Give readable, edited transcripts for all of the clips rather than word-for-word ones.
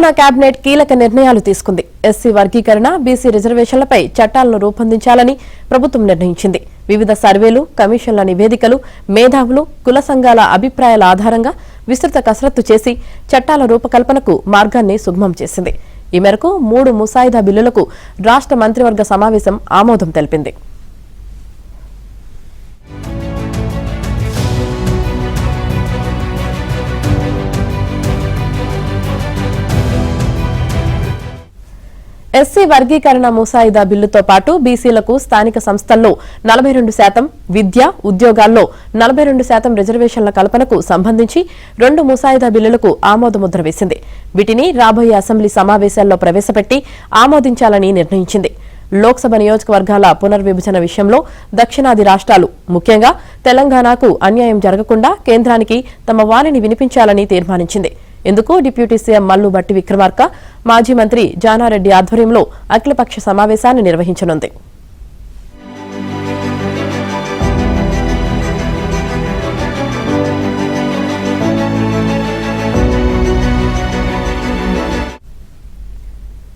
Telangana cabinet కీలక నిర్ణయాలు తీసుకుంది. ఎస్సీ వర్గీకరణ, బీసీ రిజర్వేషన్లపై చట్టాలను రూపొందించాలని ప్రభుత్వం నిర్ణయించింది. వివిధ సర్వేలు, కమిషన్ల నివేదికలు, మేధావులు, కుల సంఘాల అభిప్రాయాల ఆధారంగా విస్తృత కసరత్తు చేసి చట్టాల రూపకల్పనకు మార్గాన్ని సుగమం చేసింది. ఈ మేరకు 3 ముసాయిదా బిల్లులకు రాష్ట్ర మంత్రివర్గ సమావేశం ఆమోదం తెలిపింది. ఎస్సీ వర్గీకరణ ముసాయిదా బిల్లుతో పాటు బీసీలకు స్థానిక సంస్థల్లో 42%, విద్య, ఉద్యోగాల్లో 42% రిజర్వేషన్ల కల్పనకు సంబంధించి 2 ముసాయిదా బిల్లులకు ఆమోదముద్ర వేసింది. వీటిని రాబోయే అసెంబ్లీ సమావేశాల్లో ప్రవేశపెట్టి ఆమోదించాలని నిర్ణయించింది. లోక్సభ నియోజకవర్గాల పునర్విభజన విషయంలో దక్షిణాది రాష్ట్రాలు, ముఖ్యంగా తెలంగాణకు అన్యాయం జరగకుండా కేంద్రానికి తమ వాణిని వినిపించాలని తీర్మానించింది. ఇందుకు డిప్యూటీ సీఎం మల్లు భట్టి విక్రమార్క, మాజీ మంత్రి జానారెడ్డి ఆధ్వర్యంలో అఖిలపక్ష సమావేశాన్ని నిర్వహించనుంది.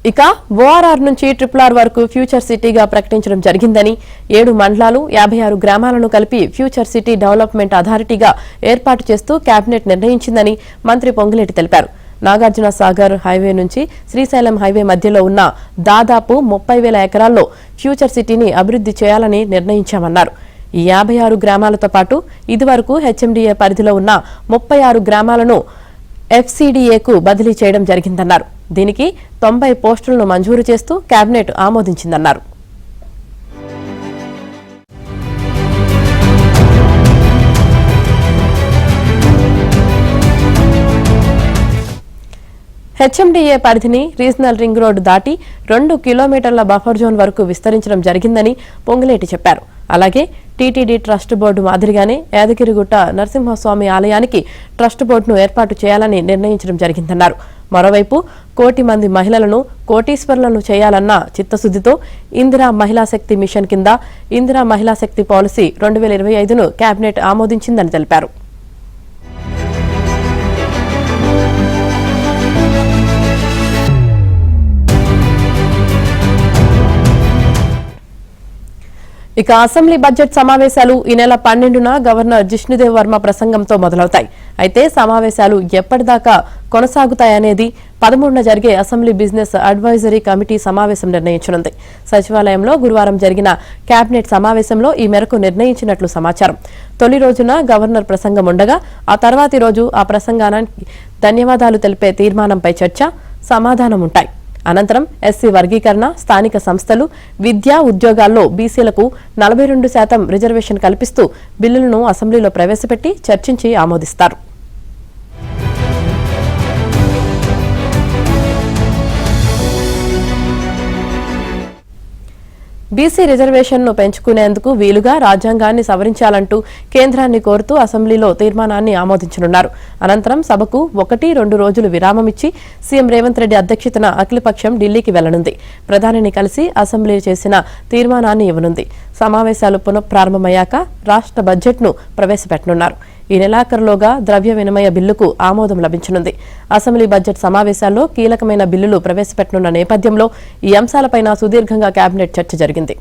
ఇక ఓఆర్ఆర్ నుంచి RRR వరకు ఫ్యూచర్ సిటీగా ప్రకటించడం జరిగిందని, 7 మండలాలు, 56 గ్రామాలను కలిపి ఫ్యూచర్ సిటీ డెవలప్మెంట్ అథారిటీగా ఏర్పాటు చేస్తూ కేబినెట్ నిర్ణయించిందని మంత్రి పొంగులేటి తెలిపారు. నాగార్జున సాగర్ హైవే నుంచి శ్రీశైలం హైవే మధ్యలో ఉన్న దాదాపు 30,000 ఎకరాల్లో ఫ్యూచర్ సిటీని అభివృద్ధి చేయాలని నిర్ణయించామన్నారు. ఈ 56 గ్రామాలతో పాటు ఇదివరకు హెచ్ఎండిఏ పరిధిలో ఉన్న 36 గ్రామాలను FCDAకు బదిలీ చేయడం జరిగిందన్నారు. దీనికి 90 పోస్టులను మంజూరు చేస్తూ కేబినెట్ ఆమోదించిందన్నారు. హెచ్ఎండిఏ పరిధిని రీజనల్ రింగ్ రోడ్డు దాటి 2 కిలోమీటర్ల బఫర్ జోన్ వరకు విస్తరించడం జరిగిందని పొంగులేటి చెప్పారు. అలాగే టీటీడీ ట్రస్ట్ బోర్డు మాదిరిగానే యాదగిరిగుట్ట నరసింహస్వామి ఆలయానికి ట్రస్ట్ బోర్డును ఏర్పాటు చేయాలని నిర్ణయించడం జరిగిందన్నారు. మరోవైపు 1 కోటి మంది మహిళలను కోటీశ్వరులను చేయాలన్న చిత్తశుద్దితో ఇందిరా మహిళా శక్తి మిషన్ కింద ఇందిరా మహిళా శక్తి పాలసీ 2025ను కేబినెట్ ఆమోదించిందని తెలిపారు. ఇక అసెంబ్లీ బడ్జెట్ సమావేశాలు ఈ నెల 12న గవర్నర్ జిష్ణుదేవ్ వర్మ ప్రసంగంతో మొదలవుతాయి. అయితే సమావేశాలు ఎప్పటిదాకా కొనసాగుతాయనేది 13న జరిగే అసెంబ్లీ బిజినెస్ అడ్వైజరీ కమిటీ సమావేశం నిర్ణయించనుంది. సచివాలయంలో గురువారం జరిగిన కేబినెట్ సమావేశంలో ఈ మేరకు నిర్ణయించినట్లు సమాచారం. తొలి రోజున గవర్నర్ ప్రసంగం ఉండగా ఆ తర్వాతి రోజు ఆ ప్రసంగానికి ధన్యవాదాలు తెలిపే తీర్మానంపై చర్చ, సమాధానం ఉంటాయి. అనంతరం ఎస్సీ వర్గీకరణ, స్థానిక సంస్థలు, విద్య, ఉద్యోగాల్లో బీసీలకు 42% రిజర్వేషన్ కల్పిస్తూ బిల్లులను అసెంబ్లీలో ప్రవేశపెట్టి చర్చించి ఆమోదిస్తారు. బీసీ రిజర్వేషన్ను పెంచుకునేందుకు వీలుగా రాజ్యాంగాన్ని సవరించాలంటూ కేంద్రాన్ని కోరుతూ అసెంబ్లీలో తీర్మానాన్ని ఆమోదించనున్నారు. అనంతరం సభకు 1-2 రోజులు విరామమిచ్చి సీఎం రేవంత్ రెడ్డి అధ్యక్షతన అఖిలపక్షం ఢిల్లీకి వెళ్లనుంది. ప్రధానిని కలిసి అసెంబ్లీ చేసిన తీర్మానాన్ని ఇవ్వనుంది. సమావేశాలు పునఃప్రారంభమయ్యాక రాష్ట్ర బడ్జెట్ను ప్రవేశపెట్టనున్నారు. ఈ నెలాఖరులోగా ద్రవ్య వినిమయ బిల్లుకు ఆమోదం లభించనుంది. అసెంబ్లీ బడ్జెట్ సమావేశాల్లో కీలకమైన బిల్లులు ప్రవేశపెట్టనున్న నేపథ్యంలో ఈ అంశాలపైన సుదీర్ఘంగా కేబినెట్ చర్చ జరిగింది.